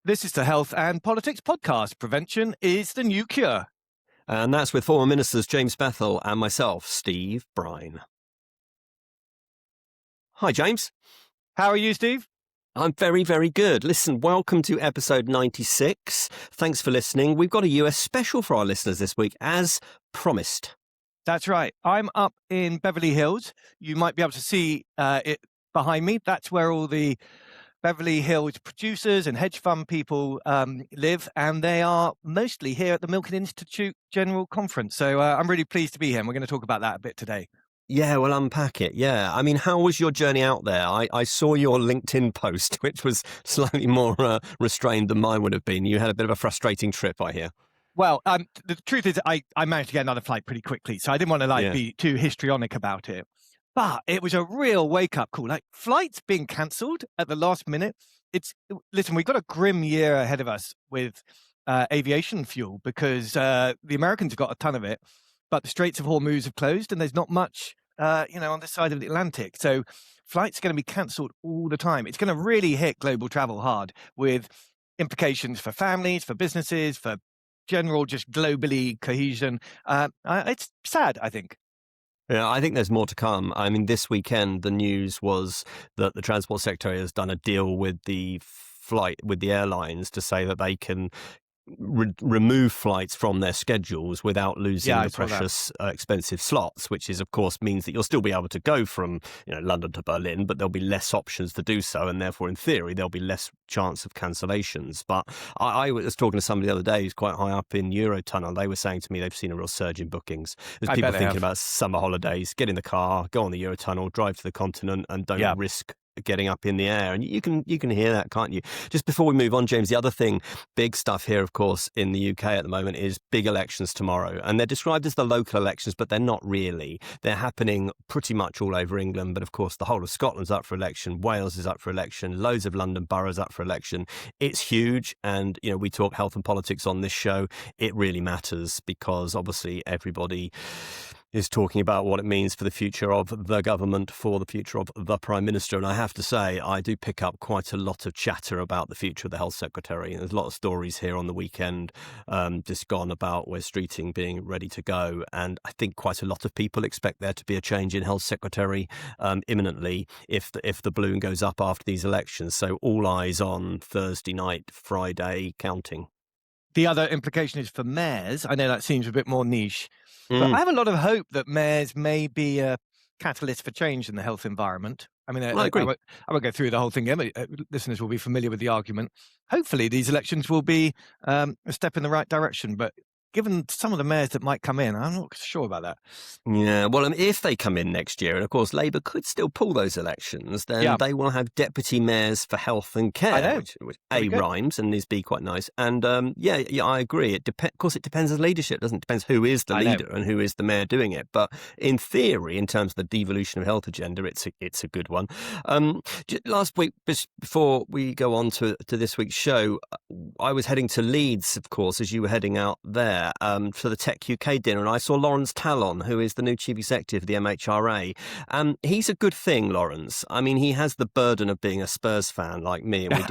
This is the Health and Politics podcast. Prevention is the new cure. And that's with former ministers James Bethell and myself, Steve Brine. Hi, James. How are you, Steve? I'm very, very good. Listen, welcome to episode 96. Thanks for listening. We've got a US special for our listeners this week, as promised. That's right. I'm up in Beverly Hills. You might be able to see it behind me. That's where all the Beverly Hills producers and hedge fund people live, and they are mostly here at the Milken Institute General Conference. So I'm really pleased to be here, and we're going to talk about that a bit today. Yeah, we'll unpack it. Yeah. I mean, how was your journey out there? I saw your LinkedIn post, which was slightly more restrained than mine would have been. You had a bit of a frustrating trip, I hear. Well, the truth is I managed to get another flight pretty quickly, so I didn't want to be too histrionic about it. But it was a real wake-up call. Like, flights being cancelled at the last minute. Listen, we've got a grim year ahead of us with aviation fuel because the Americans have got a ton of it, but the Straits of Hormuz have closed and there's not much, on this side of the Atlantic. So flights are going to be cancelled all the time. It's going to really hit global travel hard with implications for families, for businesses, for general, just globally cohesion. It's sad, I think. Yeah, I think there's more to come. I mean, this weekend, the news was that the Transport Secretary has done a deal with the airlines to say that they can remove flights from their schedules without losing the precious expensive slots, which is, of course, means that you'll still be able to go from London to Berlin, but there'll be less options to do so, and therefore, in theory, there'll be less chance of cancellations. But I was talking to somebody the other day who's quite high up in Eurotunnel. They were saying to me they've seen a real surge in bookings. There's people thinking about summer holidays, get in the car, go on the Eurotunnel, drive to the continent, and don't risk getting up in the air. And you can hear that, can't you? Just before we move on, James, the other thing, big stuff here, of course, in the UK at the moment is big elections tomorrow. And they're described as the local elections, but they're not really. They're happening pretty much all over England. But of course, the whole of Scotland's up for election. Wales is up for election. Loads of London boroughs up for election. It's huge. And, we talk health and politics on this show. It really matters because obviously everybody is talking about what it means for the future of the government, for the future of the Prime Minister. And I have to say, I do pick up quite a lot of chatter about the future of the Health Secretary. And there's a lot of stories here on the weekend just gone about Wes Streeting being ready to go. And I think quite a lot of people expect there to be a change in Health Secretary imminently if the balloon goes up after these elections. So all eyes on Thursday night, Friday counting. The other implication is for mayors. I know that seems a bit more niche, but I have a lot of hope that mayors may be a catalyst for change in the health environment. I mean, I won't go through the whole thing. Listeners will be familiar with the argument. Hopefully, these elections will be a step in the right direction. But given some of the mayors that might come in, I'm not sure about that. Yeah, well, if they come in next year, and of course Labour could still pull those elections, then they will have deputy mayors for health and care, which rhymes and is quite nice. And I agree. Of course, it depends on leadership, doesn't it? It depends who is the leader and who is the mayor doing it. But in theory, in terms of the devolution of health agenda, it's a good one. Last week, before we go on to this week's show, I was heading to Leeds, of course, as you were heading out there. For the Tech UK dinner, and I saw Lawrence Tallon, who is the new chief executive of the MHRA. He's a good thing, Lawrence. I mean, he has the burden of being a Spurs fan like me, and we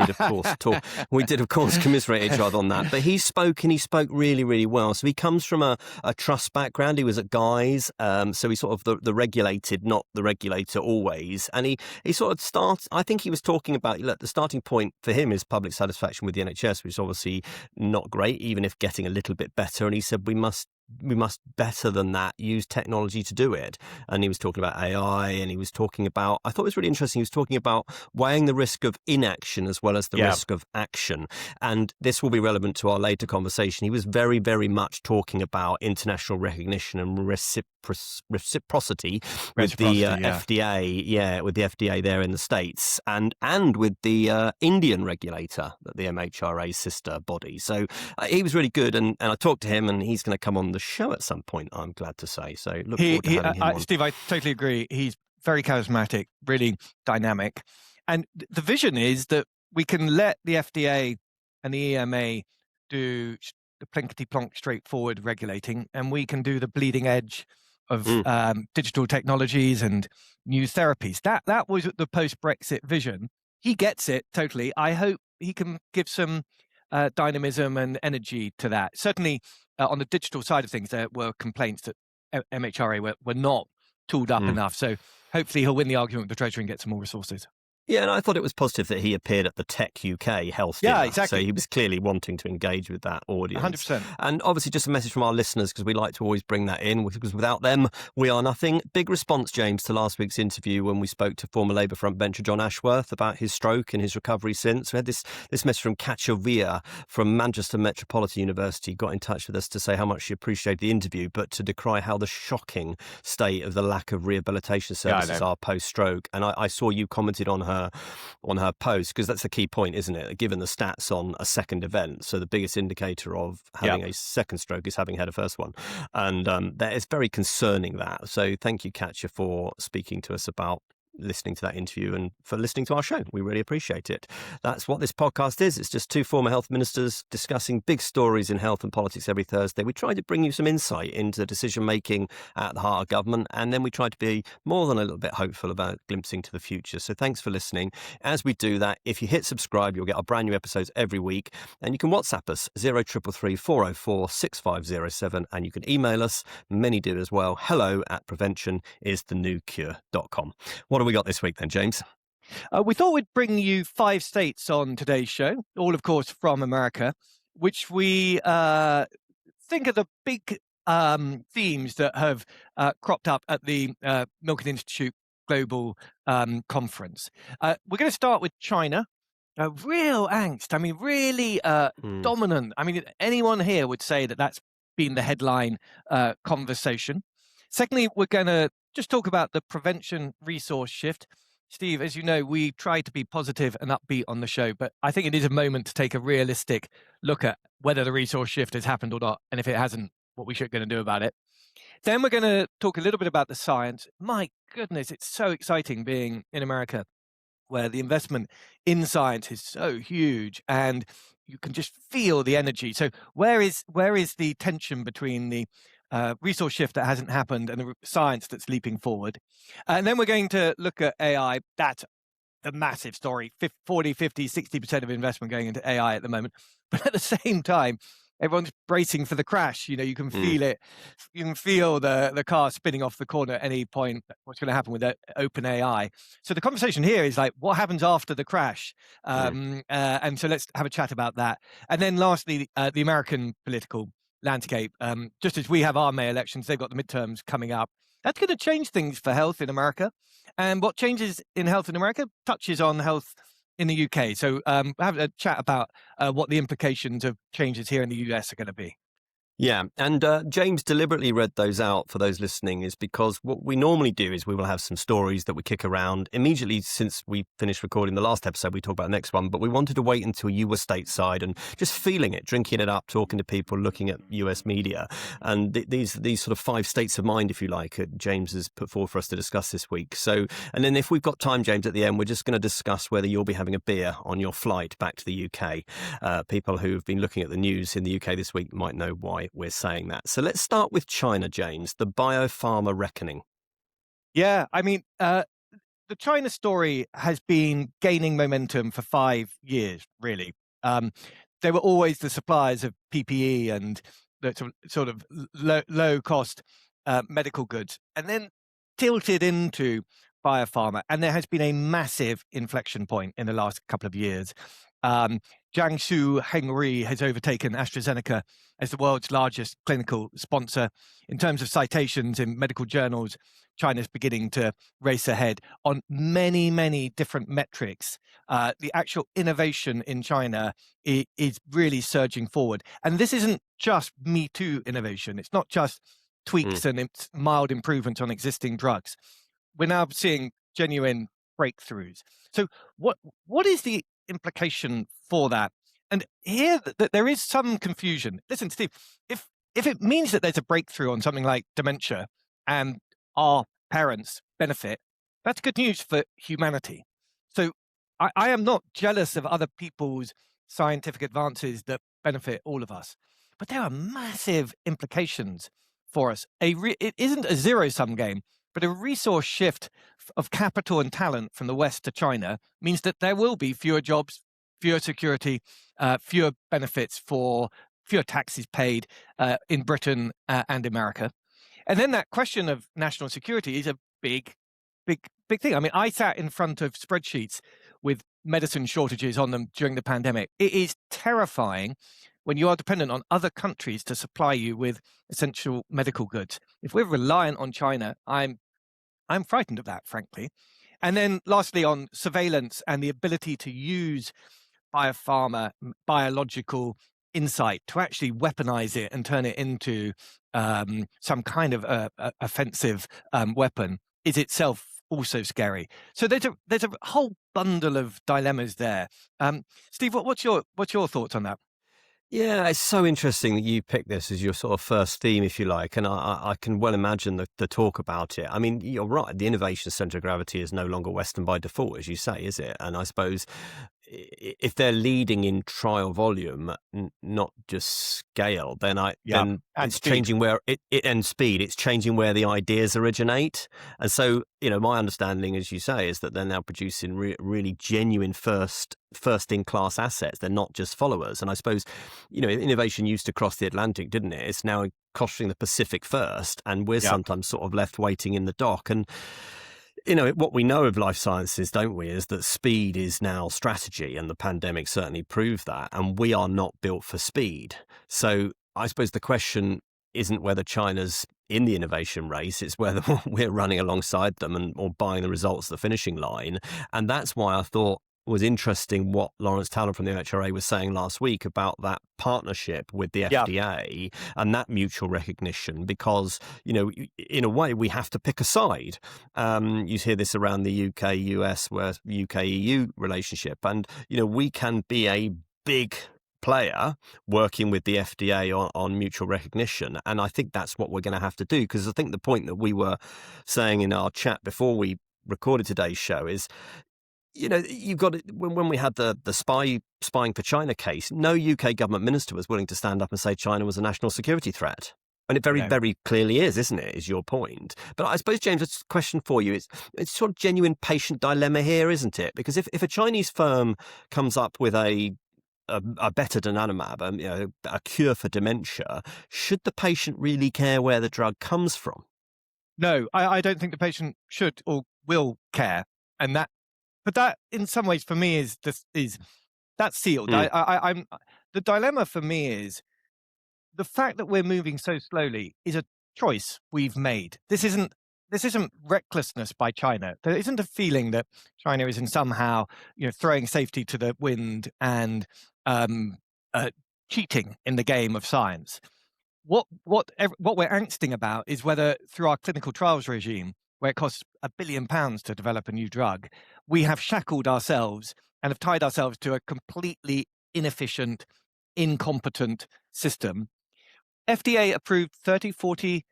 did of course commiserate each other on that. But he spoke really, really well. So he comes from a trust background. He was at Guy's, so he's sort of the regulated, not the regulator always. And he sort of starts. I think he was talking about the starting point for him is public satisfaction with the NHS, which is obviously not great, even if getting a little bit better. And he said we must better than that use technology to do it. And he was talking about AI, and he was talking about, I thought it was really interesting, he was talking about weighing the risk of inaction as well as the risk of action. And this will be relevant to our later conversation. He was very, very much talking about international recognition and reciprocity with the FDA, with the FDA there in the States, and with the Indian regulator, the MHRA sister body. So he was really good, and I talked to him, and he's going to come on the show at some point, I'm glad to say. So look forward to having him on. Steve, I totally agree. He's very charismatic, really dynamic. And the vision is that we can let the FDA and the EMA do the plinkety-plonk straightforward regulating, and we can do the bleeding edge of digital technologies and new therapies. That was the post-Brexit vision. He gets it totally. I hope he can give some dynamism and energy to that. Certainly on the digital side of things, there were complaints that MHRA were not tooled up enough. So hopefully he'll win the argument with the Treasury and get some more resources. Yeah, and I thought it was positive that he appeared at the Tech UK Health Dinner. Yeah, exactly. So he was clearly wanting to engage with that audience. 100%. And obviously just a message from our listeners, because we like to always bring that in, because without them, we are nothing. Big response, James, to last week's interview when we spoke to former Labour frontbencher John Ashworth about his stroke and his recovery since. We had this message from Kachovia from Manchester Metropolitan University, got in touch with us to say how much she appreciated the interview, but to decry how the shocking state of the lack of rehabilitation services are post-stroke. And I saw you commented on her post, because that's the key point, isn't it? Given the stats on a second event, so the biggest indicator of having a second stroke is having had a first one, and that is very concerning. That, so thank you, Katja, for speaking to us about listening to that interview and for listening to our show. We really appreciate it. That's what this podcast is. It's just two former health ministers discussing big stories in health and politics every Thursday. We try to bring you some insight into decision making at the heart of government, and then we try to be more than a little bit hopeful about glimpsing to the future. So thanks for listening. As we do that, if you hit subscribe, you'll get our brand new episodes every week, and you can WhatsApp us 0333 404 6507, and you can email us. Many do as well. hello@preventionisthenewcure.com. What have we got this week then, James? We thought we'd bring you 5 states on today's show, all of course from America, which we think are the big themes that have cropped up at the Milken Institute Global Conference. We're going to start with China. Real angst. I mean, really dominant. I mean, anyone here would say that that's been the headline conversation. Secondly, we're going to just talk about the prevention resource shift. Steve, as you know, we try to be positive and upbeat on the show, but I think it is a moment to take a realistic look at whether the resource shift has happened or not, and if it hasn't, what we should going to do about it. Then we're going to talk a little bit about the science. My goodness, it's so exciting being in America, where the investment in science is so huge and you can just feel the energy. So where is the tension between the resource shift that hasn't happened and the science that's leaping forward? And then we're going to look at AI. That's the massive story. 40, 50, 60% of investment going into AI at the moment. But at the same time, everyone's bracing for the crash. You know, you can feel it. You can feel the car spinning off the corner at any point. What's going to happen with open AI? So the conversation here is like, what happens after the crash? And so let's have a chat about that. And then lastly, the American political landscape. Just as we have our May elections, they've got the midterms coming up. That's going to change things for health in America. And what changes in health in America touches on health in the UK. So have a chat about what the implications of changes here in the US are going to be. Yeah, and James deliberately read those out for those listening is because what we normally do is we will have some stories that we kick around immediately since we finished recording the last episode. We talk about the next one, but we wanted to wait until you were stateside and just feeling it, drinking it up, talking to people, looking at US media. And these sort of 5 states of mind, if you like, James has put forward for us to discuss this week. So, and then if we've got time, James, at the end, we're just going to discuss whether you'll be having a beer on your flight back to the UK. People who've been looking at the news in the UK this week might know why we're saying that. So let's start with China, James, the Biopharma reckoning. Yeah, I mean, the China story has been gaining momentum for 5 years, really. They were always the suppliers of PPE and the sort of low-cost medical goods, and then tilted into biopharma. And there has been a massive inflection point in the last couple of years. Jiangsu Hengrui has overtaken AstraZeneca as the world's largest clinical sponsor. In terms of citations in medical journals, China's beginning to race ahead on many, many different metrics. The actual innovation in China is really surging forward. And this isn't just Me Too innovation. It's not just tweaks and mild improvements on existing drugs. We're now seeing genuine breakthroughs. So what is the implication for that? And here there is some confusion. Listen, Steve, if it means that there's a breakthrough on something like dementia and our parents benefit, that's good news for humanity. So I am not jealous of other people's scientific advances that benefit all of us, but there are massive implications for us. It isn't a zero-sum game, but a resource shift of capital and talent from the West to China means that there will be fewer jobs, fewer security, fewer benefits for fewer taxes paid in Britain and America. And then that question of national security is a big thing. I mean, I sat in front of spreadsheets with medicine shortages on them during the pandemic. It is terrifying when you are dependent on other countries to supply you with essential medical goods. If we're reliant on China, I'm frightened of that, frankly. And then lastly, on surveillance and the ability to use biopharma, biological insight to actually weaponize it and turn it into some kind of offensive weapon is itself also scary. So there's a whole bundle of dilemmas there. Steve, what's your thoughts on that? Yeah, it's so interesting that you picked this as your sort of first theme, if you like, and I can well imagine the talk about it. I mean, you're right, the innovation centre of gravity is no longer Western by default, as you say, is it? And I suppose if they're leading in trial volume, not just scale, then it's speed. Changing where it and speed. It's changing where the ideas originate. And so, my understanding, as you say, is that they're now producing really genuine first in class assets. They're not just followers. And I suppose, innovation used to cross the Atlantic, didn't it? It's now crossing the Pacific first, and we're sometimes sort of left waiting in the dock. And what we know of life sciences, don't we, is that speed is now strategy, and the pandemic certainly proved that, and we are not built for speed. So I suppose the question isn't whether China's in the innovation race, it's whether we're running alongside them or buying the results at the finishing line. And that's why I thought was interesting what Lawrence Tallon from the MHRA was saying last week about that partnership with the FDA and that mutual recognition, because, in a way, we have to pick a side. You hear this around the UK, US, where UK-EU relationship. And, we can be a big player working with the FDA on mutual recognition. And I think that's what we're going to have to do, because I think the point that we were saying in our chat before we recorded today's show is, you've got it, when we had the spying for China case, no UK government minister was willing to stand up and say China was a national security threat. And it very clearly isn't it, is your point. But I suppose, James, a question for you. It's sort of genuine patient dilemma here, isn't it? Because if a Chinese firm comes up with a better donanemab, a cure for dementia, should the patient really care where the drug comes from? No, I don't think the patient should or will care. But that, in some ways, for me, that's sealed. I'm the dilemma for me is the fact that we're moving so slowly is a choice we've made. This isn't recklessness by China. There isn't a feeling that China is in somehow throwing safety to the wind and cheating in the game of science. What we're angsting about is whether through our clinical trials regime, where it costs £1 billion to develop a new drug, we have shackled ourselves and have tied ourselves to a completely inefficient, incompetent system. FDA approved 30, 40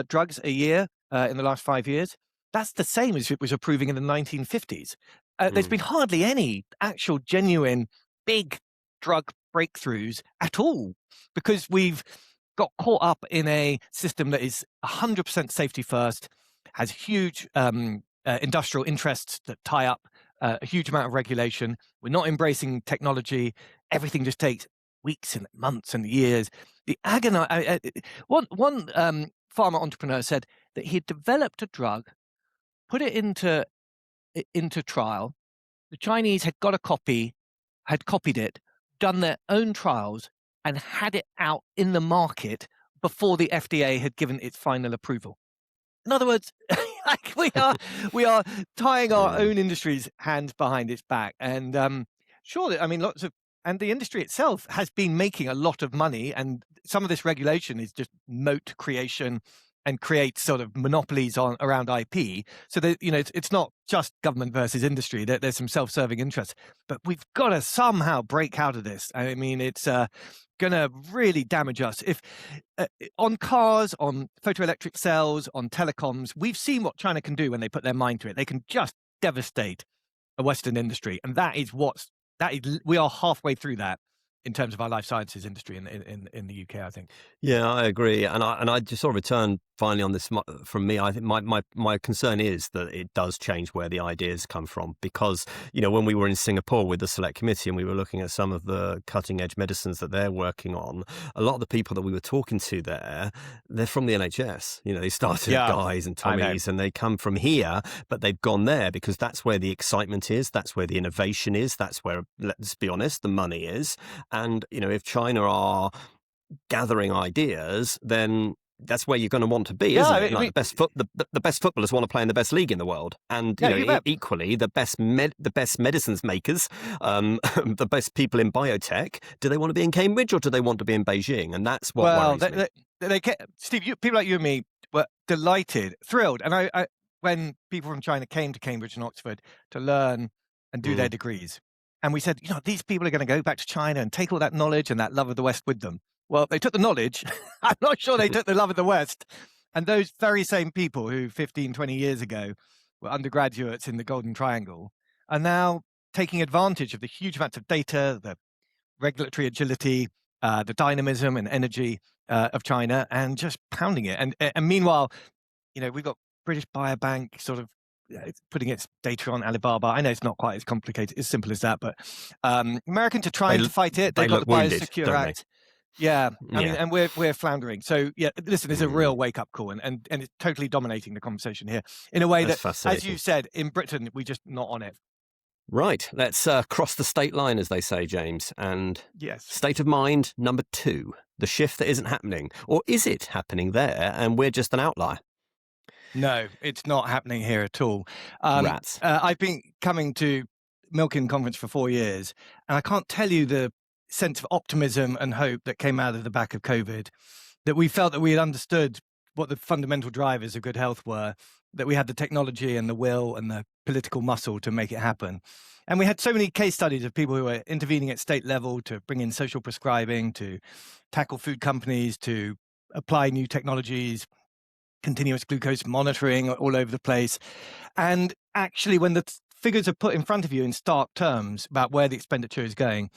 drugs a year in the last 5 years. That's the same as it was approving in the 1950s. There's been hardly any actual genuine big drug breakthroughs at all, because we've got caught up in a system that is 100% safety first, has huge industrial interests that tie up a huge amount of regulation. We're not embracing technology. Everything just takes weeks and months and years. The one pharma entrepreneur said that he had developed a drug, put it into trial. The Chinese had got a copy, had copied it, done their own trials, and had it out in the market before the FDA had given its final approval. In other words, we are tying our own industry's hands behind its back. And surely, I mean, and the industry itself has been making a lot of money, and some of this regulation is just moat creation and creates sort of monopolies around IP. So that, it's not just government versus industry. There's some self-serving interests, but we've got to somehow break out of this. I mean, it's going to really damage us. If on cars, on photoelectric cells, on telecoms, we've seen what China can do when they put their mind to it. They can just devastate a Western industry, and we are halfway through that in terms of our life sciences industry in the UK, I think. Yeah, I agree, and I just sort of return finally on this from me. I think my concern is that it does change where the ideas come from, because when we were in Singapore with the Select Committee and we were looking at some of the cutting edge medicines that they're working on, a lot of the people that we were talking to there, they're from the NHS. They started at Guy's and Tommy's, and they come from here, but they've gone there because that's where the excitement is, that's where the innovation is, that's where, let's be honest, the money is. And if China are gathering ideas, then that's where you're going to want to be, isn't it? Like the best footballers want to play in the best league in the world, and equally the best medicines makers, the best people in biotech. Do they want to be in Cambridge or do they want to be in Beijing? And that's what worries me. Steve, people like you and me were delighted, thrilled, and I when people from China came to Cambridge and Oxford to learn and do their degrees, and we said, these people are going to go back to China and take all that knowledge and that love of the West with them. Well, they took the knowledge. I'm not sure they took the love of the West. And those very same people who 15, 20 years ago were undergraduates in the Golden Triangle are now taking advantage of the huge amounts of data, the regulatory agility, the dynamism and energy of China, and just pounding it. And meanwhile, we've got British Biobank sort of putting its data on Alibaba. I know it's not quite as complicated, as simple as that, but American to try to fight it. They've got the Biosecure Act. Yeah, I mean, and we're floundering. So listen, it's a real wake up call, and it's totally dominating the conversation here in a way that, as you said, in Britain we're just not on it. Right, let's cross the state line, as they say, James. And state of mind number 2, the shift that isn't happening, or is it happening there, and we're just an outlier? No, it's not happening here at all. Rats. I've been coming to Milken Conference for 4 years, and I can't tell you the sense of optimism and hope that came out of the back of COVID, that we felt that we had understood what the fundamental drivers of good health were, that we had the technology and the will and the political muscle to make it happen. And we had so many case studies of people who were intervening at state level to bring in social prescribing, to tackle food companies, to apply new technologies, continuous glucose monitoring all over the place. And actually, when the figures are put in front of you in stark terms about where the expenditure is going,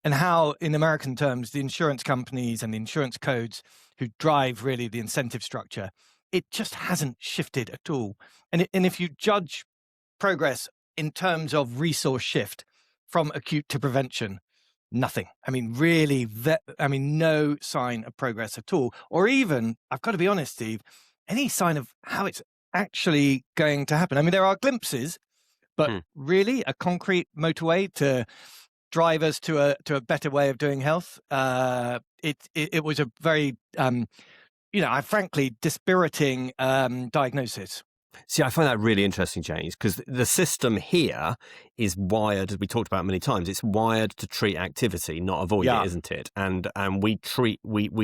and how, in American terms, the insurance companies and the insurance codes who drive really the incentive structure, it just hasn't shifted at all. And if you judge progress in terms of resource shift from acute to prevention, nothing. I mean, really, no sign of progress at all. Or even, I've got to be honest, Steve, any sign of how it's actually going to happen. I mean, there are glimpses, but really a concrete motorway to drive us to a better way of doing health. It was a very, frankly, dispiriting diagnosis. See, I find that really interesting, James, because the system here is wired, as we talked about many times, it's wired to treat activity, not avoid it, isn't it? And we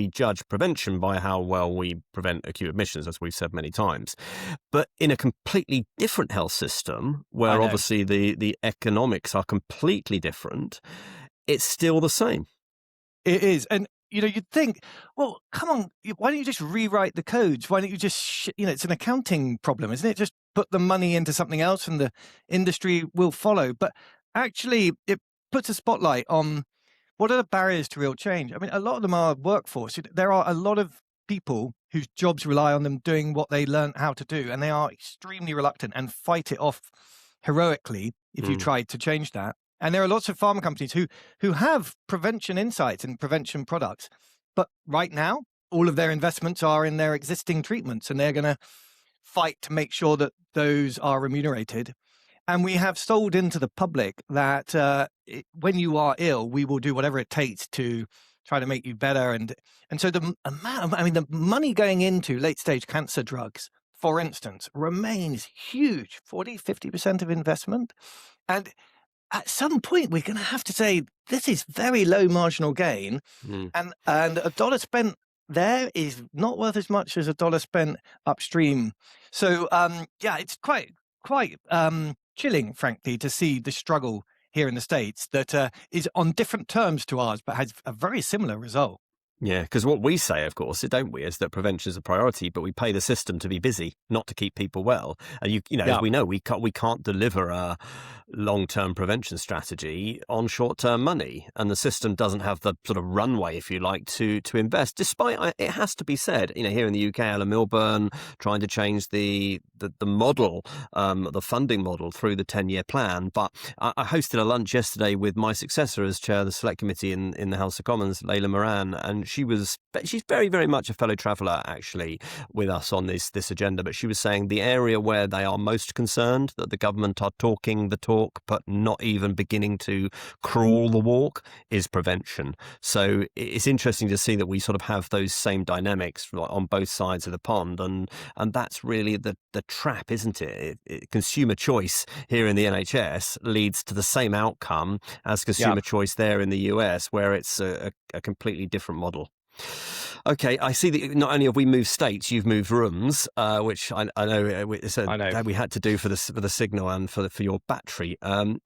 judge prevention by how well we prevent acute admissions, as we've said many times. But in a completely different health system, where obviously the economics are completely different, it's still the same. It is. And you'd think, well, come on, why don't you just rewrite the codes? Why don't you just, it's an accounting problem, isn't it? Just put the money into something else and the industry will follow. But actually, it puts a spotlight on what are the barriers to real change. I mean, a lot of them are workforce. There are a lot of people whose jobs rely on them doing what they learn how to do, and they are extremely reluctant and fight it off heroically if you tried to change that. And there are lots of pharma companies who have prevention insights and prevention products. But right now, all of their investments are in their existing treatments, and they're going to fight to make sure that those are remunerated. And we have sold into the public that when you are ill, we will do whatever it takes to try to make you better. And so the money going into late-stage cancer drugs, for instance, remains huge, 40, 50% of investment. And at some point, we're going to have to say, this is very low marginal gain. And a dollar spent there is not worth as much as a dollar spent upstream. So, it's quite chilling, frankly, to see the struggle here in the States that is on different terms to ours, but has a very similar result. Yeah, because what we say, of course, don't we, is that prevention is a priority, but we pay the system to be busy, not to keep people well. And as we know, we can't deliver a long-term prevention strategy on short-term money, and the system doesn't have the sort of runway, if you like, to invest. Despite it has to be said, here in the UK, Alan Milburn trying to change the model, the funding model through the 10-year plan. But I hosted a lunch yesterday with my successor as chair of the Select Committee in the House of Commons, Layla Moran, and she's very, very much a fellow traveller, actually, with us on this agenda. But she was saying the area where they are most concerned, that the government are talking the talk, but not even beginning to crawl the walk, is prevention. So it's interesting to see that we sort of have those same dynamics on both sides of the pond. And that's really the trap, isn't it? Consumer choice here in the NHS leads to the same outcome as consumer choice there in the US, where it's a completely different model. Okay, I see that not only have we moved states, you've moved rooms, which I know that we had to do for the signal and for your battery.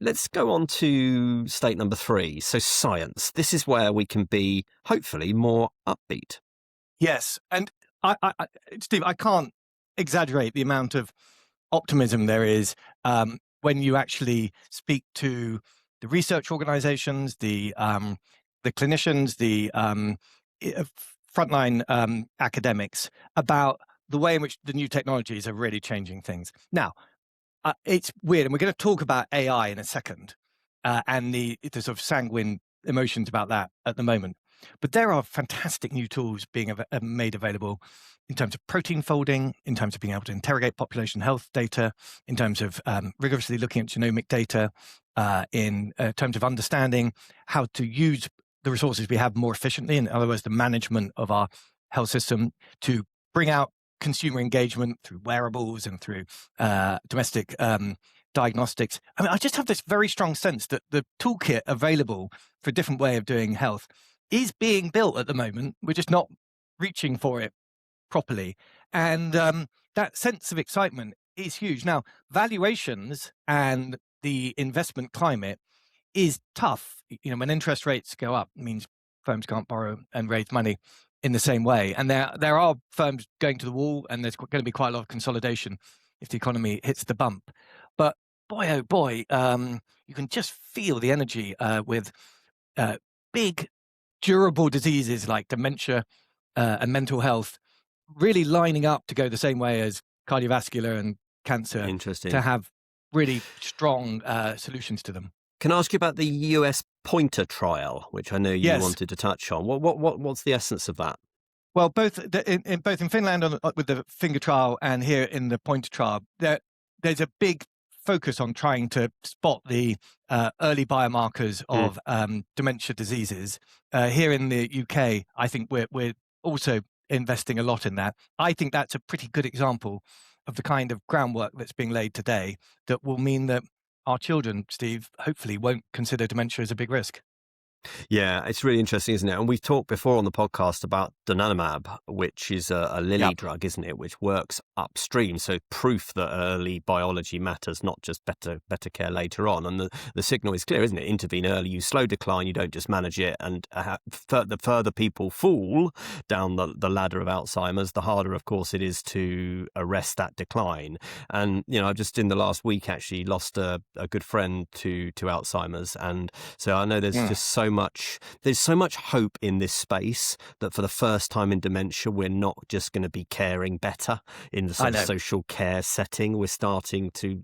Let's go on to state number 3. So science. This is where we can be hopefully more upbeat. Yes, and Steve, I can't exaggerate the amount of optimism there is when you actually speak to the research organizations, the clinicians, the frontline academics about the way in which the new technologies are really changing things. Now, it's weird, and we're going to talk about AI in a second, and the sort of sanguine emotions about that at the moment. But there are fantastic new tools being made available in terms of protein folding, in terms of being able to interrogate population health data, in terms of rigorously looking at genomic data, in terms of understanding how to use the resources we have more efficiently, in other words, the management of our health system, to bring out consumer engagement through wearables and through domestic diagnostics. I mean, I just have this very strong sense that the toolkit available for a different way of doing health is being built at the moment. We're just not reaching for it properly. And that sense of excitement is huge. Now, valuations and the investment climate is tough. When interest rates go up, it means firms can't borrow and raise money in the same way. And there are firms going to the wall, and there's going to be quite a lot of consolidation if the economy hits the bump. But boy, oh boy, you can just feel the energy with big, durable diseases like dementia and mental health really lining up to go the same way as cardiovascular and cancer. Interesting. To have really strong solutions to them. Can I ask you about the US pointer trial, which I know you wanted to touch on? What's the essence of that? Well, both in Finland with the finger trial and here in the pointer trial, there's a big focus on trying to spot the early biomarkers of dementia diseases. Here in the UK, I think we're also investing a lot in that. I think that's a pretty good example of the kind of groundwork that's being laid today that will mean that our children, Steve, hopefully won't consider dementia as a big risk. Yeah, it's really interesting, isn't it? And we've talked before on the podcast about donanemab, which is a Lilly drug, isn't it? Which works upstream. So proof that early biology matters, not just better care later on. And the signal is clear, isn't it? Intervene early, you slow decline, you don't just manage it. And the further people fall down the ladder of Alzheimer's, the harder, of course, it is to arrest that decline. And, I've just in the last week actually lost a good friend to Alzheimer's. And so I know there's just there's so much hope in this space that for the first time in dementia, we're not just going to be caring better in the sort of social care setting. We're starting to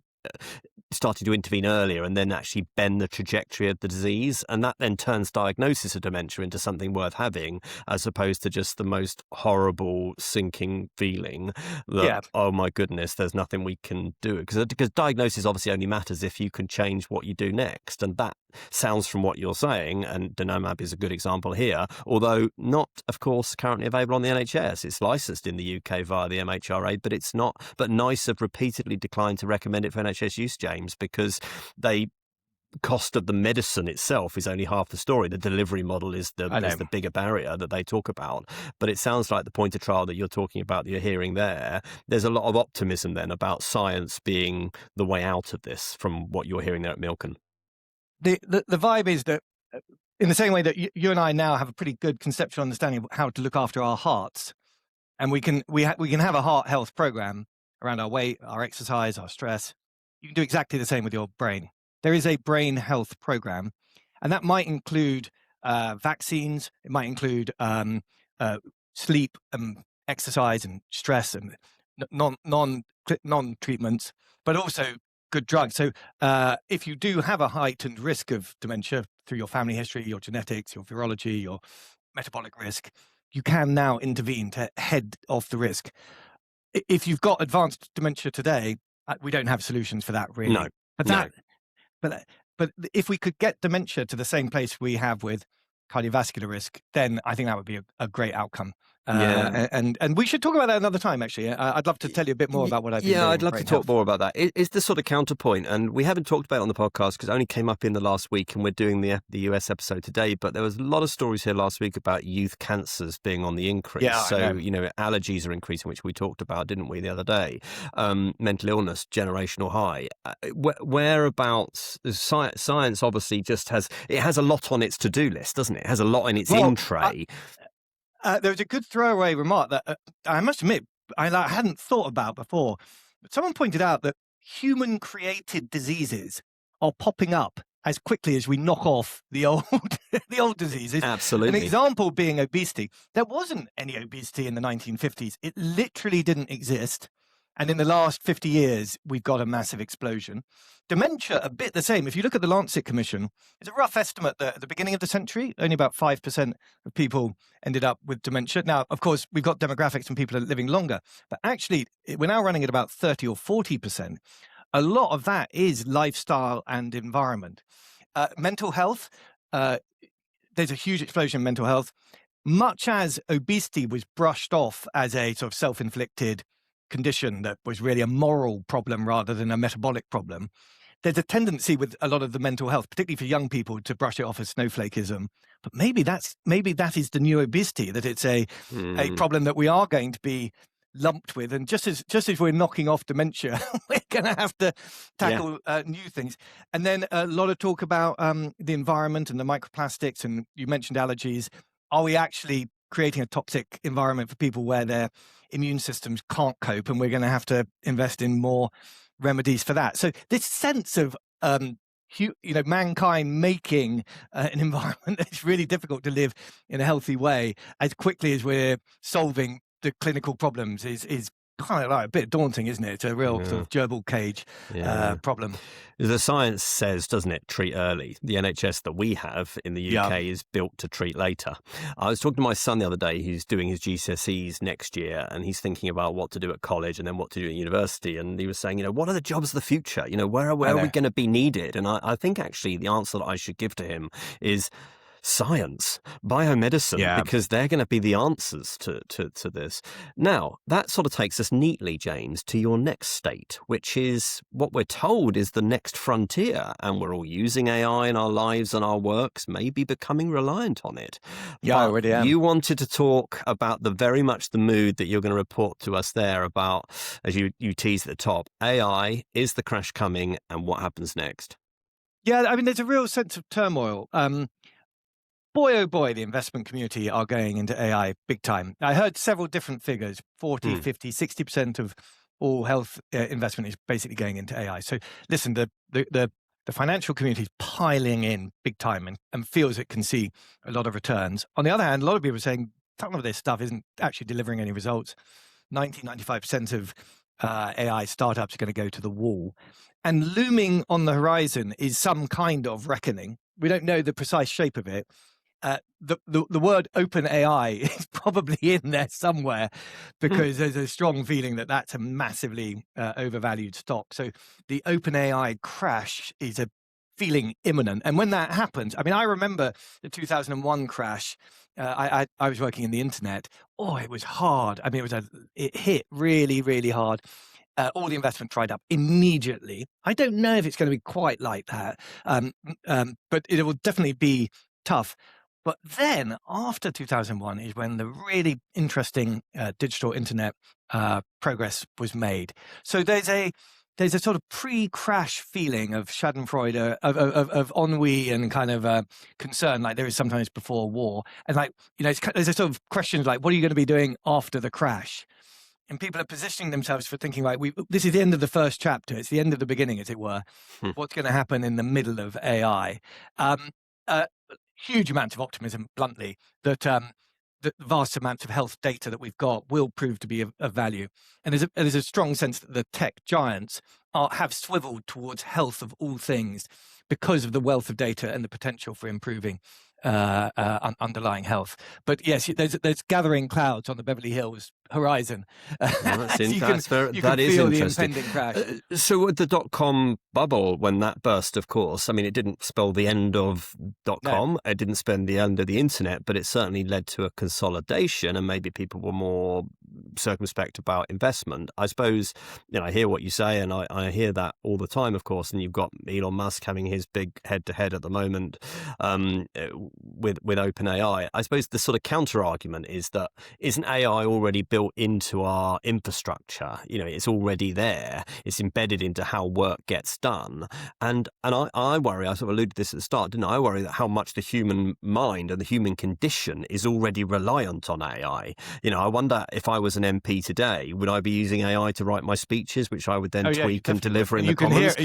intervene earlier and then actually bend the trajectory of the disease. And that then turns diagnosis of dementia into something worth having, as opposed to just the most horrible sinking feeling that, oh my goodness, there's nothing we can do. Because diagnosis obviously only matters if you can change what you do next. And that sounds from what you're saying, and donanemab is a good example here, although not, of course, currently available on the NHS. It's licensed in the UK via the MHRA, but it's not. But NICE have repeatedly declined to recommend it for NHS use, James, because cost of the medicine itself is only half the story. The delivery model is the bigger barrier that they talk about. But it sounds like the pointer trial that you're talking about, that you're hearing there's a lot of optimism then about science being the way out of this from what you're hearing there at Milken. The vibe is that in the same way that you and I now have a pretty good conceptual understanding of how to look after our hearts, and we can have a heart health program around our weight, our exercise, our stress. You can do exactly the same with your brain. There is a brain health program, and that might include vaccines. It might include sleep and exercise and stress and non-treatments, but also good drugs. So if you do have a heightened risk of dementia through your family history, your genetics, your virology, your metabolic risk, you can now intervene to head off the risk. If you've got advanced dementia today, we don't have solutions for that, really. No. But if we could get dementia to the same place we have with cardiovascular risk, then I think that would be a great outcome. And we should talk about that another time, actually. I'd love to tell you a bit more about what I've been doing. I'd love to talk more about that. It's the sort of counterpoint, and we haven't talked about it on the podcast because it only came up in the last week, and we're doing the US episode today, but there was a lot of stories here last week about youth cancers being on the increase. Yeah, so, allergies are increasing, which we talked about, didn't we, the other day? Mental illness, generational high. Whereabouts, science obviously just has a lot on its to-do list, doesn't it? It has a lot in its in-tray. There was a good throwaway remark that I must admit I hadn't thought about before. But someone pointed out that human-created diseases are popping up as quickly as we knock off the old diseases. Absolutely. An example being obesity. There wasn't any obesity in the 1950s. It literally didn't exist. And in the last 50 years, we've got a massive explosion. Dementia, a bit the same. If you look at the Lancet Commission, it's a rough estimate that at the beginning of the century, only about 5% of people ended up with dementia. Now, of course, we've got demographics and people are living longer, but actually, we're now running at about 30 or 40%. A lot of that is lifestyle and environment. Mental health, there's a huge explosion in mental health. Much as obesity was brushed off as a sort of self-inflicted condition that was really a moral problem rather than a metabolic problem, there's a tendency with a lot of the mental health, particularly for young people, to brush it off as snowflakism. But maybe that is the new obesity, that it's a problem that we are going to be lumped with. And just as we're knocking off dementia, we're going to have to tackle new things. And then a lot of talk about the environment and the microplastics. And you mentioned allergies. Are we actually creating a toxic environment for people where their immune systems can't cope, and we're going to have to invest in more remedies for that? So this sense of mankind making an environment that's really difficult to live in a healthy way as quickly as we're solving the clinical problems is kind of like a bit daunting, isn't it? It's a real sort of gerbil cage problem. The science says, doesn't it, treat early. The NHS that we have in the UK is built to treat later. I was talking to my son the other day. He's doing his GCSEs next year, and he's thinking about what to do at college and then what to do at university. And he was saying, what are the jobs of the future? Where are we going to be needed? And I think actually the answer that I should give to him is science, biomedicine, because they're going to be the answers to this. Now, that sort of takes us neatly, James, to your next state, which is what we're told is the next frontier. And we're all using AI in our lives and our works, maybe becoming reliant on it. Yeah, I already am. You wanted to talk about very much the mood that you're going to report to us there about, as you teased at the top, AI, is the crash coming, and what happens next? Yeah, I mean, there's a real sense of turmoil. Boy, oh boy, the investment community are going into AI big time. I heard several different figures, 40, 50, 60% of all health investment is basically going into AI. So listen, the financial community is piling in big time and feels it can see a lot of returns. On the other hand, a lot of people are saying some of this stuff isn't actually delivering any results. 95% of AI startups are going to go to the wall. And looming on the horizon is some kind of reckoning. We don't know the precise shape of it. The word open AI is probably in there somewhere because there's a strong feeling that that's a massively overvalued stock. So the open AI crash is a feeling imminent. And when that happens, I mean, I remember the 2001 crash. I was working in the internet. Oh, it was hard. I mean, it hit really, really hard. All the investment dried up immediately. I don't know if it's going to be quite like that, but it will definitely be tough. But then after 2001 is when the really interesting digital internet progress was made. So there's there's a sort of pre-crash feeling of Schadenfreude, of ennui and kind of concern, like there is sometimes before war. And like, there's a sort of question like, what are you going to be doing after the crash? And people are positioning themselves for thinking like, this is the end of the first chapter. It's the end of the beginning, as it were. What's going to happen in the middle of AI? Huge amounts of optimism, bluntly, that the vast amounts of health data that we've got will prove to be of value. And there's a strong sense that the tech giants have swiveled towards health of all things because of the wealth of data and the potential for improving underlying health. But yes, there's gathering clouds on the Beverly Hills horizon. That is feel interesting. The impending crash. So with the dot-com bubble, when that burst, of course, I mean, it didn't spell the end of .com. No. It didn't spell the end of the internet, but it certainly led to a consolidation, and maybe people were more circumspect about investment. I suppose, I hear what you say, and I hear that all the time, of course, and you've got Elon Musk having his big head-to-head at the moment with OpenAI. I suppose the sort of counter-argument is that isn't AI already built into our infrastructure? It's already there. It's embedded into how work gets done. And I worry, I sort of alluded to this at the start, didn't I? I worry that how much the human mind and the human condition is already reliant on AI. I wonder if I was an MP today, would I be using AI to write my speeches, which I would then tweak and deliver in the Commons?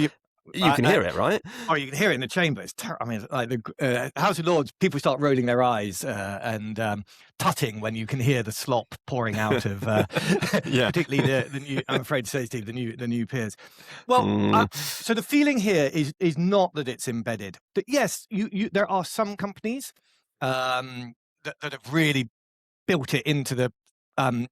You can hear it, right? Oh, you can hear it in the chamber. It's I mean, like the House of Lords, people start rolling their eyes and tutting when you can hear the slop pouring out of, particularly the new. I'm afraid to say, Steve, the new peers. Well, so the feeling here is not that it's embedded. But yes, there are some companies that have really built it into the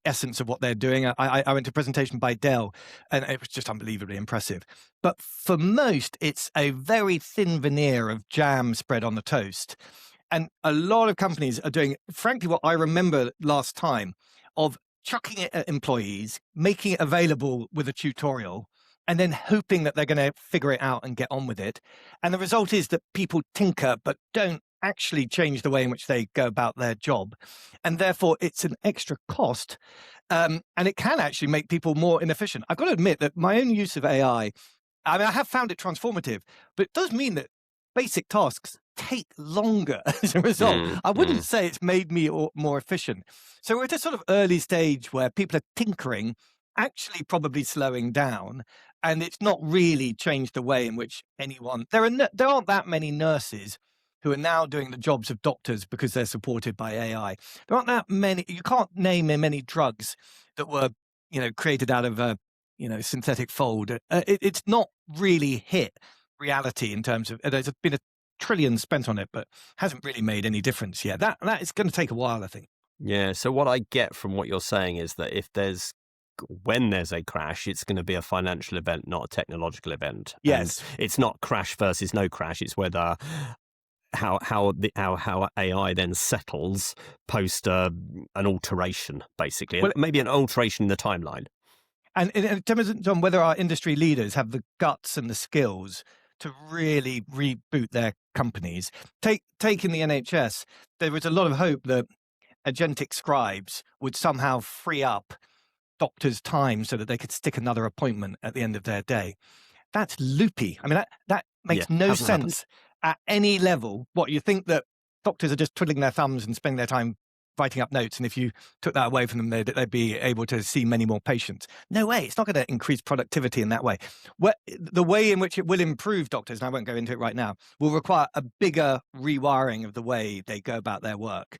essence of what they're doing. I went to a presentation by Dell, and it was just unbelievably impressive. But for most, it's a very thin veneer of jam spread on the toast. And a lot of companies are doing, frankly, what I remember last time of chucking it at employees, making it available with a tutorial, and then hoping that they're going to figure it out and get on with it. And the result is that people tinker but don't actually change the way in which they go about their job. And therefore, it's an extra cost. And it can actually make people more inefficient. I've got to admit that my own use of AI, I have found it transformative, but it does mean that basic tasks take longer as a result. I wouldn't say it's made me more efficient. So we're at a sort of early stage where people are tinkering, actually probably slowing down, and it's not really changed the way in which anyone... There aren't that many nurses who are now doing the jobs of doctors because they're supported by AI. There aren't that many. You can't name many drugs that were, created out of synthetic fold. It's not really hit reality in terms of. There's been $1 trillion spent on it, but hasn't really made any difference yet. That is going to take a while, I think. Yeah. So what I get from what you're saying is that when there's a crash, it's going to be a financial event, not a technological event. Yes. And it's not crash versus no crash. It's whether how AI then settles post an alteration, basically. Well, maybe an alteration in the timeline. And it depends on whether our industry leaders have the guts and the skills to really reboot their companies. Take in the NHS, there was a lot of hope that agentic scribes would somehow free up doctors' time so that they could stick another appointment at the end of their day. That's loopy. I mean, that makes no sense at any level. What, you think that doctors are just twiddling their thumbs and spending their time writing up notes, and if you took that away from them, they'd be able to see many more patients? No way. It's not going to increase productivity in that way. The way in which it will improve doctors, and I won't go into it right now, will require a bigger rewiring of the way they go about their work.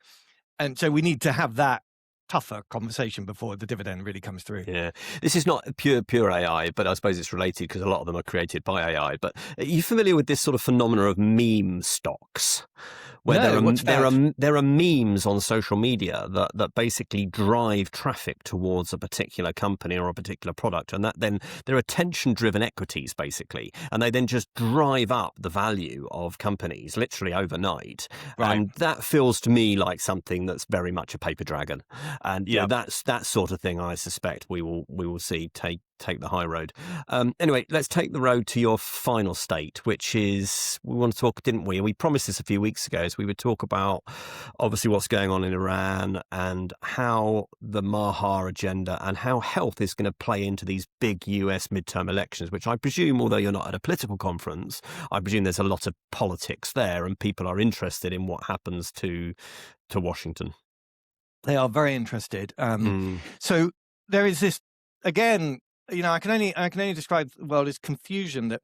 And so we need to have that tougher conversation before the dividend really comes through. Yeah, this is not pure AI, but I suppose it's related because a lot of them are created by AI. But are you familiar with this sort of phenomena of meme stocks? Where there are memes on social media that basically drive traffic towards a particular company or a particular product, and that then they're attention-driven equities basically, and they then just drive up the value of companies literally overnight. Right. And that feels to me like something that's very much a paper dragon. And that's that sort of thing. I suspect we will see take the high road. Anyway, let's take the road to your final state, which is, we want to talk, didn't we? And we promised this a few weeks ago, so we would talk about obviously what's going on in Iran and how the MHRA agenda and how health is going to play into these big US midterm elections, which I presume, although you're not at a political conference, I presume there's a lot of politics there and people are interested in what happens to Washington. They are very interested. So there is this, again, I can only describe the world as confusion. That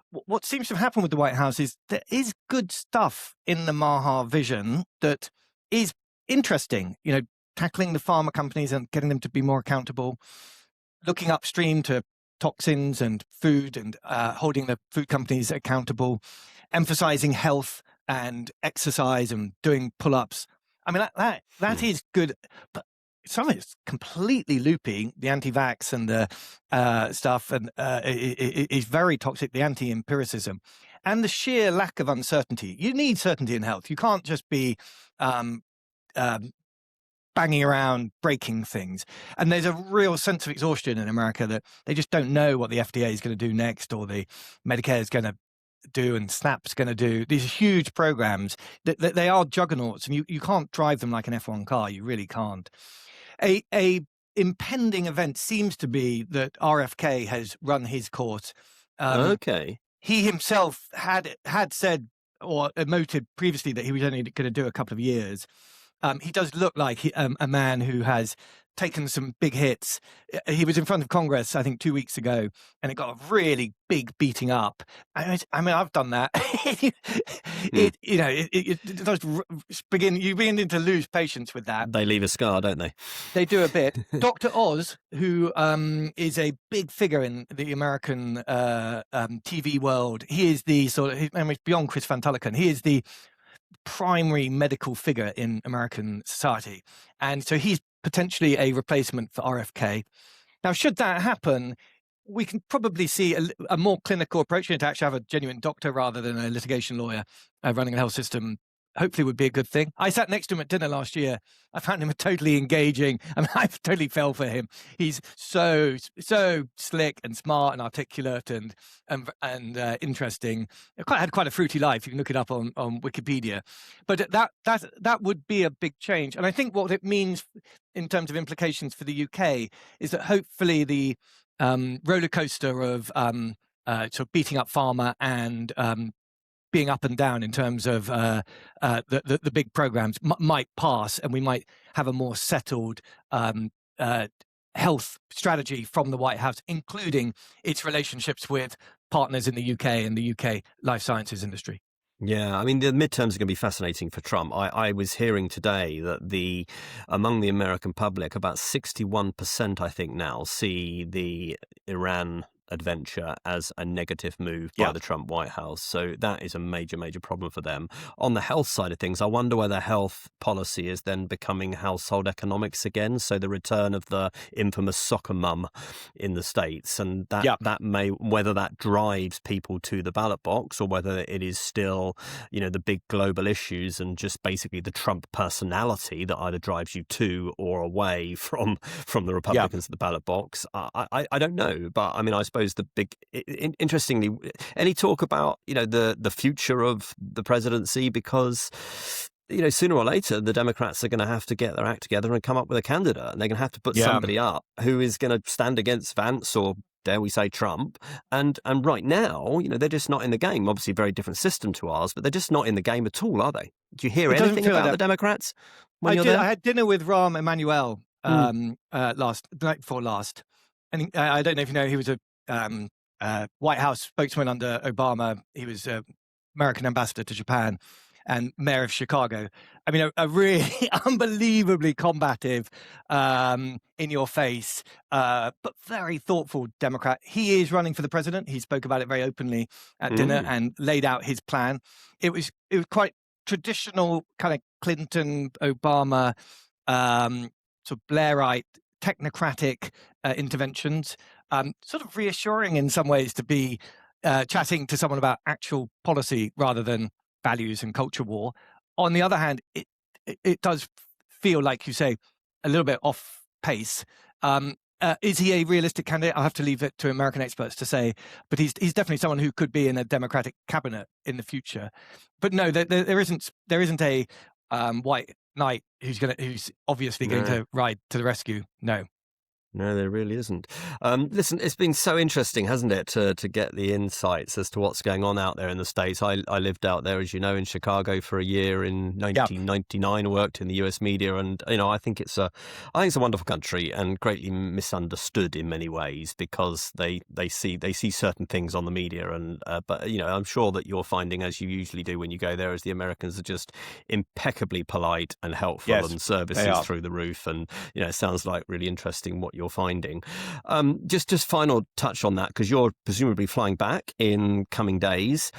what seems to have happened with the White House is there is good stuff in the MHRA vision that is interesting. Tackling the pharma companies and getting them to be more accountable, looking upstream to toxins and food and holding the food companies accountable, emphasizing health and exercise and doing pull-ups. I mean, that is good, but some of it's completely loopy. The anti-vax and the stuff, and it is very toxic. The anti-empiricism and the sheer lack of uncertainty. You need certainty in health. You can't just be banging around, breaking things. And there's a real sense of exhaustion in America that they just don't know what the FDA is going to do next, or the Medicare is going to do, and SNAP's going to do. These huge programs that they are juggernauts, and you can't drive them like an F1 car. You really can't. A impending event seems to be that RFK has run his course. Okay. He himself had said or emoted previously that he was only going to do a couple of years. He does look like a man who has taken some big hits. He was in front of Congress, I think, 2 weeks ago, and it got a really big beating up. I mean, I've done that. It does you begin to lose patience with that. They leave a scar, don't they? They do a bit. Dr. Oz, who is a big figure in the American TV world, he is the beyond Chris Van Tulleken, he is the primary medical figure in American society. And so he's potentially a replacement for RFK. Now, should that happen, we can probably see a more clinical approach to actually have a genuine doctor rather than a litigation lawyer running a health system. Hopefully would be a good thing. I sat next to him at dinner last year. I found him totally engaging. I mean, I totally fell for him. He's so slick and smart and articulate and interesting. Had quite a fruity life. You can look it up on Wikipedia. But that would be a big change. And I think what it means in terms of implications for the UK is that hopefully the roller coaster of sort of beating up pharma and being up and down in terms of the big programs might pass, and we might have a more settled health strategy from the White House, including its relationships with partners in the UK and the UK life sciences industry. Yeah, I mean, the midterms are going to be fascinating for Trump. I was hearing today that among the American public, about 61%, I think now, see the Iran adventure as a negative move by the Trump White House. So that is a major, major problem for them. On the health side of things, I wonder whether health policy is then becoming household economics again. So the return of the infamous soccer mum in the States, and that may, whether that drives people to the ballot box or whether it is still, the big global issues and just basically the Trump personality that either drives you to or away from the Republicans at the ballot box. I don't know, but I mean, I suppose interestingly, any talk about the future of the presidency, because sooner or later the Democrats are going to have to get their act together and come up with a candidate, and they're going to have to put somebody up who is going to stand against Vance or, dare we say, Trump. And right now, they're just not in the game. Obviously, a very different system to ours, but they're just not in the game at all, are they? Do you hear anything about the Democrats when you're there? I had dinner with Rahm Emanuel night before last, and I don't know if you know, he was a White House spokesman under Obama. He was American ambassador to Japan and mayor of Chicago. I mean, a really unbelievably combative, in your face, but very thoughtful Democrat. He is running for the president. He spoke about it very openly at dinner and laid out his plan. It was quite traditional kind of Clinton, Obama, sort of Blairite, technocratic interventions. Sort of reassuring in some ways to be chatting to someone about actual policy rather than values and culture war. On the other hand, it does feel, like you say, a little bit off pace. Is he a realistic candidate? I'll have to leave it to American experts to say, but he's definitely someone who could be in a Democratic cabinet in the future. But no, there isn't a white knight who's obviously going to ride to the rescue. No, there really isn't. Listen, it's been so interesting, hasn't it, to get the insights as to what's going on out there in the States. I lived out there, as you know, in Chicago for a year in 1999. Worked in the US media, and I think it's a wonderful country and greatly misunderstood in many ways because they see certain things on the media, and but I'm sure that you're finding, as you usually do when you go there, as the Americans are just impeccably polite and helpful, and services through the roof, and it sounds like really interesting what you're finding. Just final touch on that, because you're presumably flying back in coming days.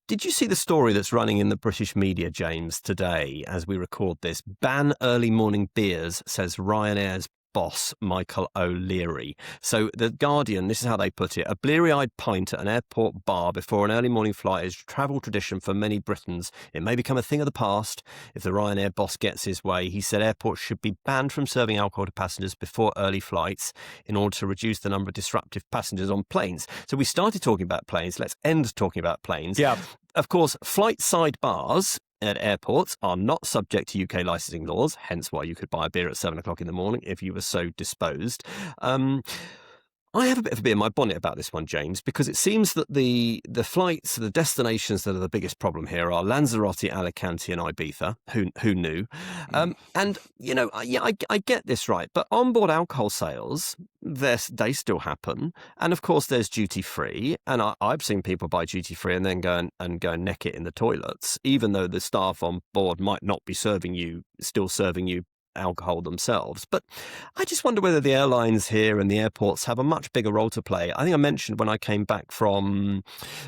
Did you see the story that's running in the British media, James, today as we record this? Ban early morning beers, says Ryanair's boss Michael O'Leary. So the Guardian, this is how they put it: a bleary-eyed pint at an airport bar before an early morning flight is a travel tradition for many Britons. It may become a thing of the past if the Ryanair boss gets his way. He said airports should be banned from serving alcohol to passengers before early flights in order to reduce the number of disruptive passengers on planes. So we started talking about planes. Let's end talking about planes. Yeah. Of course, flight side bars at airports are not subject to UK licensing laws, hence why you could buy a beer at 7 o'clock in the morning if you were so disposed. I have a bit of a bee in my bonnet about this one, James, because it seems that the flights, the destinations that are the biggest problem here are Lanzarote, Alicante and Ibiza. Who knew? And, I get this right, but onboard alcohol sales, they still happen. And, of course, there's duty-free. And I've seen people buy duty-free and then go and neck it in the toilets, even though the staff on board might not be serving you alcohol themselves. But I just wonder whether the airlines here and the airports have a much bigger role to play. I think I mentioned when I came back from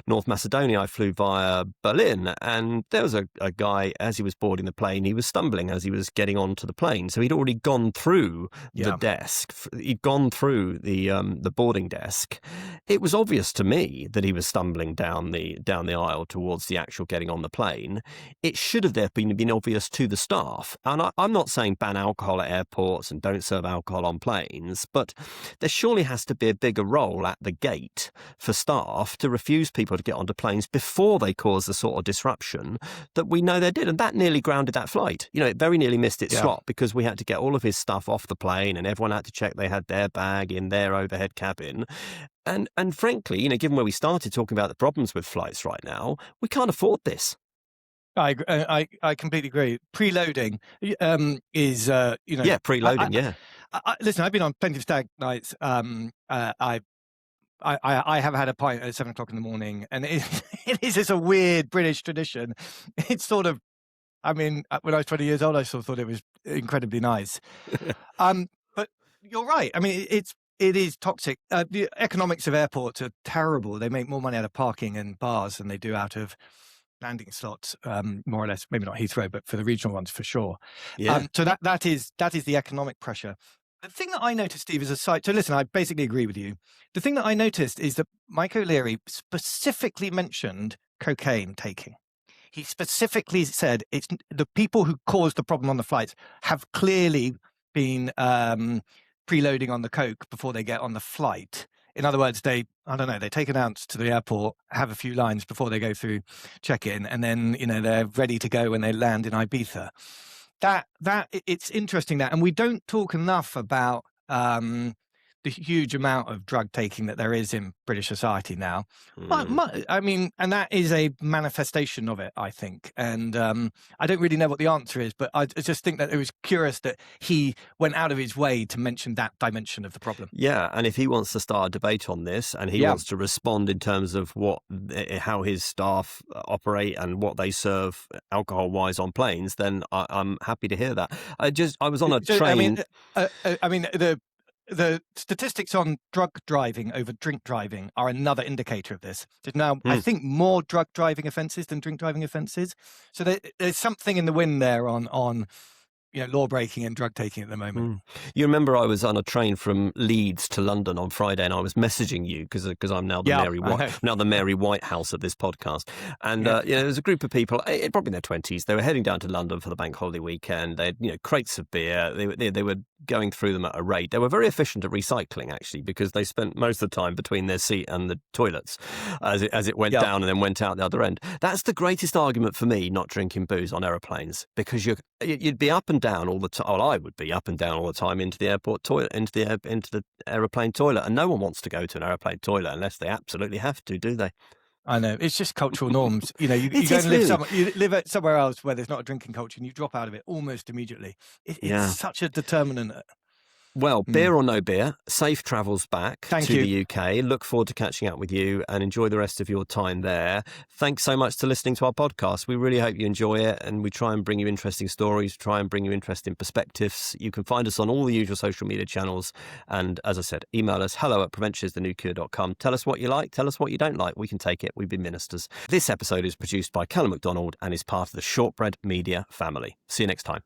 North Macedonia, I flew via Berlin, and there was a guy, as he was boarding the plane, he was stumbling as he was getting onto the plane. So he'd already gone through the desk. He'd gone through the boarding desk. It was obvious to me that he was stumbling down the aisle towards the actual getting on the plane. It should have therefore been obvious to the staff. And I'm not saying ban alcohol at airports and don't serve alcohol on planes, but there surely has to be a bigger role at the gate for staff to refuse people to get onto planes before they cause the sort of disruption that we know they did. And that nearly grounded that flight. It very nearly missed its slot because we had to get all of his stuff off the plane and everyone had to check they had their bag in their overhead cabin. And frankly, given where we started talking about the problems with flights right now, we can't afford this. I completely agree. Preloading is preloading. Listen, I've been on plenty of stag nights. I have had a pint at 7 o'clock in the morning, and it is just a weird British tradition. It's sort of, when I was 20 years old, I sort of thought it was incredibly nice. But you're right. It is toxic. The economics of airports are terrible. They make more money out of parking and bars than they do out of landing slots, more or less. Maybe not Heathrow, but for the regional ones for sure. So that is the economic pressure. The thing that I noticed, Steve, is so listen, I basically agree with you. The thing that I noticed is that Mike O'Leary specifically mentioned cocaine taking. He specifically said it's the people who caused the problem on the flights have clearly been preloading on the coke before they get on the flight. In other words, they take an ounce to the airport, have a few lines before they go through check-in, and then, they're ready to go when they land in Ibiza. That it's interesting that, and we don't talk enough about the huge amount of drug taking that there is in British society now. But, and that is a manifestation of it, I think. And I don't really know what the answer is, but I just think that it was curious that he went out of his way to mention that dimension of the problem. Yeah, and if he wants to start a debate on this and he wants to respond in terms of how his staff operate and what they serve alcohol-wise on planes, then I'm happy to hear that. I was on a train. The statistics on drug driving over drink driving are another indicator of this. There's now, I think, more drug driving offences than drink driving offences. So there's something in the wind there on law breaking and drug taking at the moment. You remember I was on a train from Leeds to London on Friday, and I was messaging you because I'm now the Mary Whitehouse of this podcast. And there was a group of people, probably in their 20s. They were heading down to London for the bank holiday weekend. They had crates of beer. They were going through them at a rate. They were very efficient at recycling, actually, because they spent most of the time between their seat and the toilets as it went down and then went out the other end. That's the greatest argument for me, not drinking booze on aeroplanes, because you'd be up and down all the time. Well, I would be up and down all the time into the airport toilet, into the aeroplane toilet, and no one wants to go to an aeroplane toilet unless they absolutely have to, do they? I know, it's just cultural norms. You go and live somewhere else where there's not a drinking culture, and you drop out of it almost immediately. It's such a determinant. Well, beer or no beer, safe travels back to the UK. Look forward to catching up with you and enjoy the rest of your time there. Thanks so much for listening to our podcast. We really hope you enjoy it, and we try and bring you interesting stories, try and bring you interesting perspectives. You can find us on all the usual social media channels. And as I said, email us hello@preventionisthenewcure.com. Tell us what you like, tell us what you don't like. We can take it. We've been ministers. This episode is produced by Callum MacDonald and is part of the Shortbread Media family. See you next time.